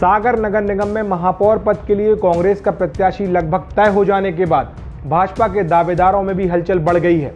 सागर नगर निगम में महापौर पद के लिए कांग्रेस का प्रत्याशी लगभग तय हो जाने के बाद भाजपा के दावेदारों में भी हलचल बढ़ गई है।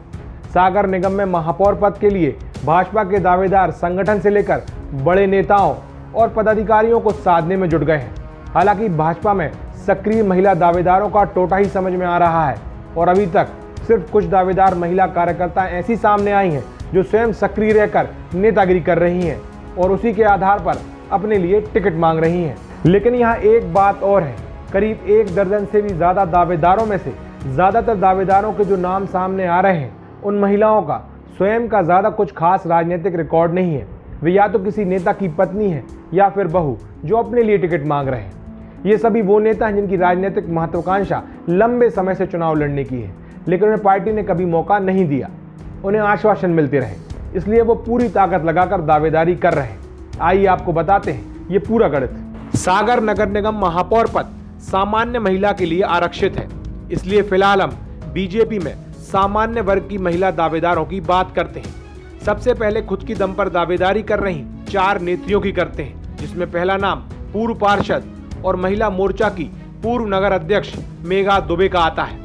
सागर निगम में महापौर पद के लिए भाजपा के दावेदार संगठन से लेकर बड़े नेताओं और पदाधिकारियों को साधने में जुट गए हैं। हालांकि भाजपा में सक्रिय महिला दावेदारों का टोटा ही समझ में आ रहा है और अभी तक सिर्फ कुछ दावेदार महिला कार्यकर्ता ऐसी सामने आई हैं जो स्वयं सक्रिय रहकर नेतागिरी कर रही हैं और उसी के आधार पर अपने लिए टिकट मांग रही हैं। लेकिन यहाँ एक बात और है, करीब 1 दर्जन से भी ज़्यादा दावेदारों में से ज़्यादातर दावेदारों के जो नाम सामने आ रहे हैं उन महिलाओं का स्वयं का ज़्यादा कुछ खास राजनीतिक रिकॉर्ड नहीं है। वे या तो किसी नेता की पत्नी है या फिर बहू जो अपने लिए टिकट मांग रहे हैं। ये सभी वो नेता हैं जिनकी राजनीतिक महत्वाकांक्षा लंबे समय से चुनाव लड़ने की है, लेकिन उन्हें पार्टी ने कभी मौका नहीं दिया। उन्हें आश्वासन मिलते रहे, इसलिए वो पूरी ताकत लगाकर दावेदारी कर रहे हैं। आइए आपको बताते हैं ये पूरा गणित। सागर नगर निगम महापौर पद सामान्य महिला के लिए आरक्षित है, इसलिए फिलहाल हम बीजेपी में सामान्य वर्ग की महिला दावेदारों की बात करते हैं। सबसे पहले खुद की दम पर दावेदारी कर रही 4 नेत्रियों की करते हैं, जिसमें पहला नाम पूर्व पार्षद और महिला मोर्चा की पूर्व नगर अध्यक्ष मेघा दुबे का आता है।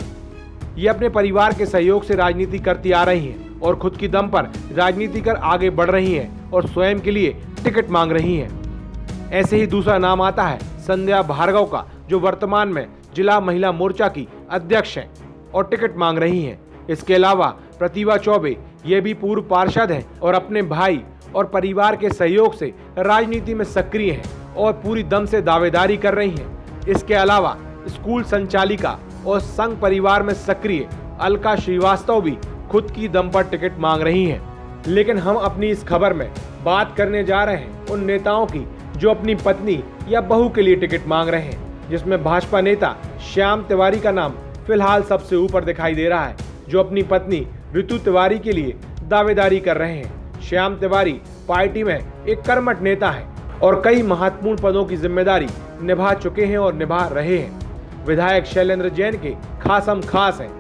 ये अपने परिवार के सहयोग से राजनीति करती आ रही हैं और खुद की दम पर राजनीति कर आगे बढ़ रही हैं और स्वयं के लिए टिकट मांग रही हैं। ऐसे ही दूसरा नाम आता है संध्या भार्गव का, जो वर्तमान में जिला महिला मोर्चा की अध्यक्ष हैं और टिकट मांग रही हैं। इसके अलावा प्रतिभा चौबे ये भी पूर्व पार्षद हैं और अपने भाई और परिवार के सहयोग से राजनीति में सक्रिय हैं और पूरी दम से दावेदारी कर रही हैं। इसके अलावा स्कूल संचालिका और संघ परिवार में सक्रिय अलका श्रीवास्तव भी खुद की दम पर टिकट मांग रही हैं। लेकिन हम अपनी इस खबर में बात करने जा रहे हैं उन नेताओं की जो अपनी पत्नी या बहू के लिए टिकट मांग रहे हैं, जिसमें भाजपा नेता श्याम तिवारी का नाम फिलहाल सबसे ऊपर दिखाई दे रहा है, जो अपनी पत्नी ऋतु तिवारी के लिए दावेदारी कर रहे हैं। श्याम तिवारी पार्टी में एक कर्मठ नेता है और कई महत्वपूर्ण पदों की जिम्मेदारी निभा चुके हैं और निभा रहे हैं। विधायक शैलेंद्र जैन के खासम खास हैं।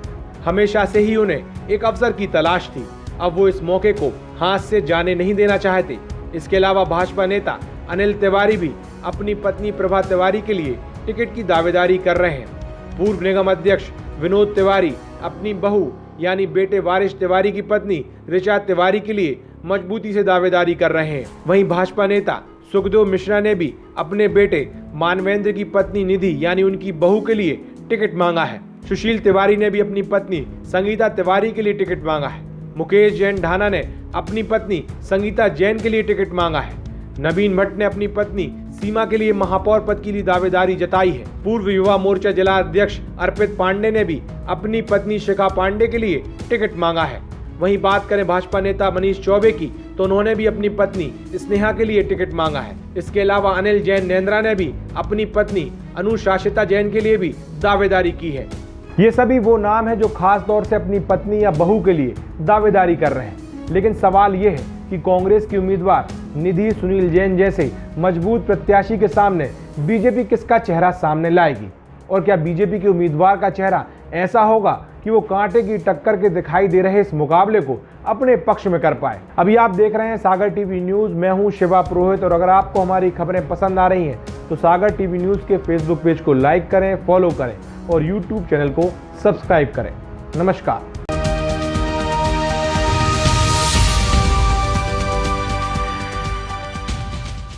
हमेशा से ही उन्हें एक अवसर की तलाश थी, अब वो इस मौके को हाथ से जाने नहीं देना चाहते। इसके अलावा भाजपा नेता अनिल तिवारी भी अपनी पत्नी प्रभा तिवारी के लिए टिकट की दावेदारी कर रहे हैं। पूर्व निगम अध्यक्ष विनोद तिवारी अपनी बहू यानी बेटे वारिश तिवारी की पत्नी ऋचा तिवारी के लिए मजबूती से दावेदारी कर रहे हैं। वहीं भाजपा नेता सुखदेव मिश्रा ने भी अपने बेटे मानवेंद्र की पत्नी निधि यानी उनकी बहू के लिए टिकट मांगा है। सुशील तिवारी ने भी अपनी पत्नी संगीता तिवारी के लिए टिकट मांगा है। मुकेश जैन ढाना ने अपनी पत्नी संगीता जैन के लिए टिकट मांगा है। नवीन भट्ट ने अपनी पत्नी सीमा के लिए महापौर पद के लिए दावेदारी जताई है। पूर्व युवा मोर्चा जिला अध्यक्ष अर्पित पांडे ने भी अपनी पत्नी शिखा पांडे के लिए टिकट मांगा है। वहीं बात करें भाजपा नेता मनीष चौबे की, तो उन्होंने भी अपनी पत्नी स्नेहा के लिए टिकट मांगा है। इसके अलावा अनिल जैन नेंद्रा ने भी अपनी पत्नी अनुशासिता जैन के लिए भी दावेदारी की है। ये सभी वो नाम हैं जो खास तौर से अपनी पत्नी या बहू के लिए दावेदारी कर रहे हैं। लेकिन सवाल ये है कि कांग्रेस की उम्मीदवार निधि सुनील जैन जैसे मजबूत प्रत्याशी के सामने बीजेपी किसका चेहरा सामने लाएगी, और क्या बीजेपी के उम्मीदवार का चेहरा ऐसा होगा कि वो कांटे की टक्कर के दिखाई दे रहे इस मुकाबले को अपने पक्ष में कर पाए। अभी आप देख रहे हैं सागर टीवी न्यूज़, मैं हूं शिवा पुरोहित, और अगर आपको हमारी खबरें पसंद आ रही हैं तो सागर टीवी न्यूज़ के फेसबुक पेज को लाइक करें, फॉलो करें और यूट्यूब चैनल को सब्सक्राइब करें। नमस्कार।